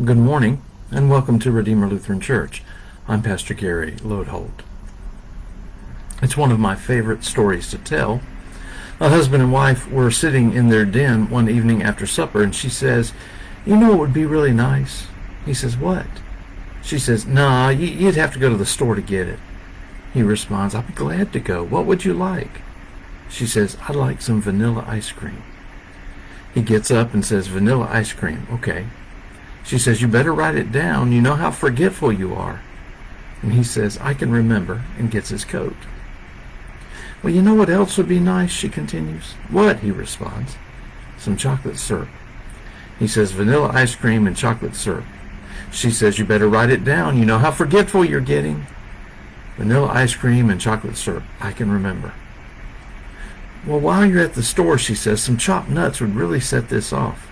Good morning, and welcome to Redeemer Lutheran Church. I'm Pastor Gary Lodeholt. It's one of my favorite stories to tell. A husband and wife were sitting in their den one evening after supper, and she says, "You know what would be really nice?" He says, "What?" She says, "Nah, you'd have to go to the store to get it." He responds, "I'd be glad to go. What would you like?" She says, "I'd like some vanilla ice cream." He gets up and says, "Vanilla ice cream, okay." She says, "You better write it down. You know how forgetful you are." And he says, "I can remember," and gets his coat. "Well, you know what else would be nice?" she continues. "What?" he responds. "Some chocolate syrup." He says, "Vanilla ice cream and chocolate syrup." She says, "You better write it down. You know how forgetful you're getting." "Vanilla ice cream and chocolate syrup. I can remember." "Well, while you're at the store," she says, "some chopped nuts would really set this off."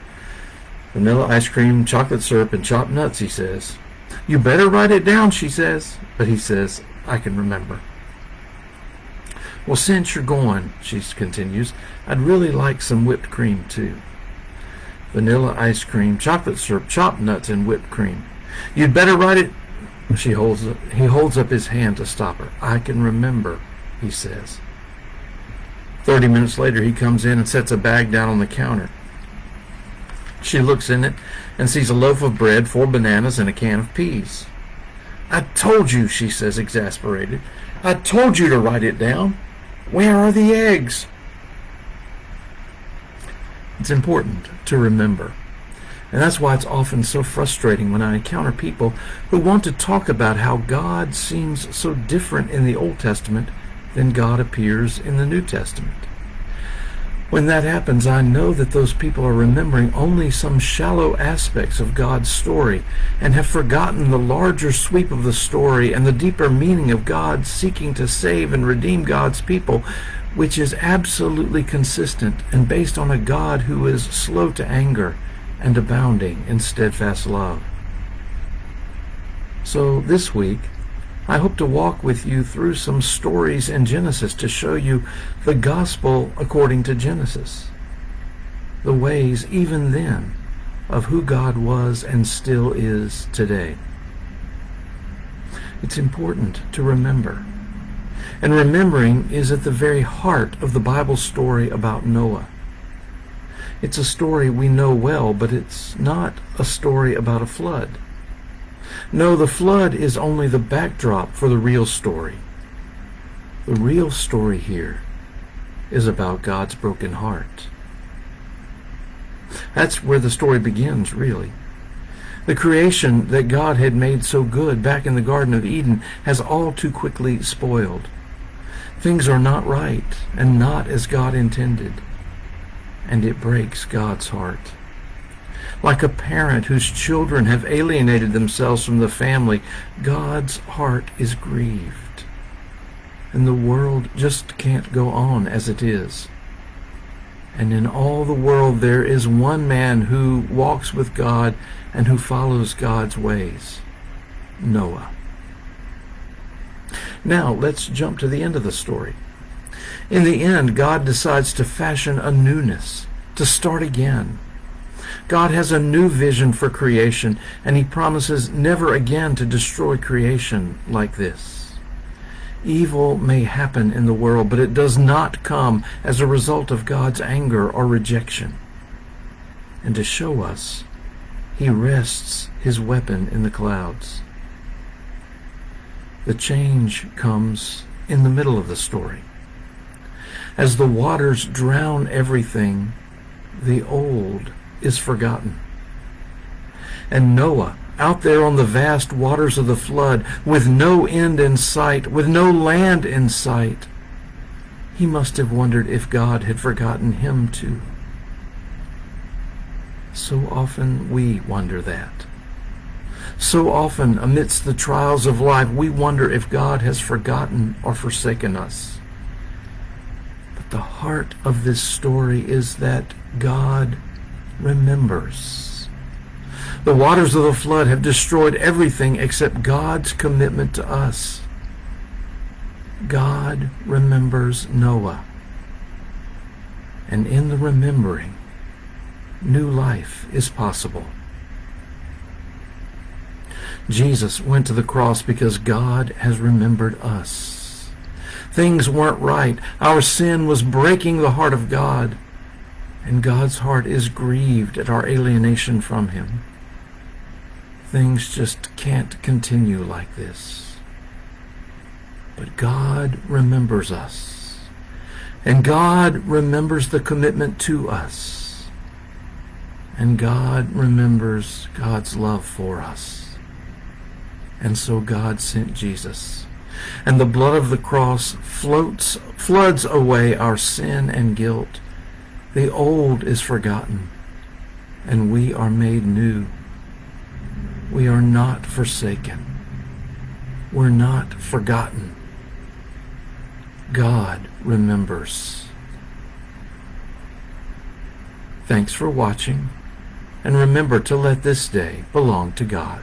"Vanilla ice cream, chocolate syrup, and chopped nuts," he says. "You better write it down," she says. But he says, "I can remember." "Well, since you're going," she continues, "I'd really like some whipped cream, too." "Vanilla ice cream, chocolate syrup, chopped nuts, and whipped cream." "You'd better write it." He holds up his hand to stop her. "I can remember," he says. 30 minutes later, he comes in and sets a bag down on the counter. She looks in it and sees a loaf of bread, 4 bananas, and a can of peas. "I told you," she says, exasperated. "I told you to write it down. Where are the eggs?" It's important to remember. And that's why it's often so frustrating when I encounter people who want to talk about how God seems so different in the Old Testament than God appears in the New Testament. When that happens, I know that those people are remembering only some shallow aspects of God's story and have forgotten the larger sweep of the story and the deeper meaning of God seeking to save and redeem God's people, which is absolutely consistent and based on a God who is slow to anger and abounding in steadfast love. So this week, I hope to walk with you through some stories in Genesis to show you the gospel according to Genesis, the ways, even then, of who God was and still is today. It's important to remember. And remembering is at the very heart of the Bible story about Noah. It's a story we know well, but it's not a story about a flood. No, the flood is only the backdrop for the real story. The real story here is about God's broken heart. That's where the story begins, really. The creation that God had made so good back in the Garden of Eden has all too quickly spoiled. Things are not right and not as God intended, and it breaks God's heart. Like a parent whose children have alienated themselves from the family, God's heart is grieved. And the world just can't go on as it is. And in all the world there is one man who walks with God and who follows God's ways, Noah. Now let's jump to the end of the story. In the end, God decides to fashion a newness, to start again. God has a new vision for creation, and he promises never again to destroy creation like this. Evil may happen in the world, but it does not come as a result of God's anger or rejection. And to show us, he rests his weapon in the clouds. The change comes in the middle of the story. As the waters drown everything, the old is forgotten. And Noah, out there on the vast waters of the flood, with no end in sight, with no land in sight, he must have wondered if God had forgotten him too. So often we wonder that. So often, amidst the trials of life, we wonder if God has forgotten or forsaken us. But the heart of this story is that God remembers. The waters of the flood have destroyed everything except God's commitment to us. God remembers Noah. And in the remembering, new life is possible. Jesus went to the cross because God has remembered us. Things weren't right. Our sin was breaking the heart of God, and God's heart is grieved at our alienation from him. Things just can't continue like this. But God remembers us, and God remembers the commitment to us, and God remembers God's love for us. And so God sent Jesus, and the blood of the cross floods away our sin and guilt. The old is forgotten, and we are made new. We are not forsaken. We're not forgotten. God remembers. Thanks for watching, and remember to let this day belong to God.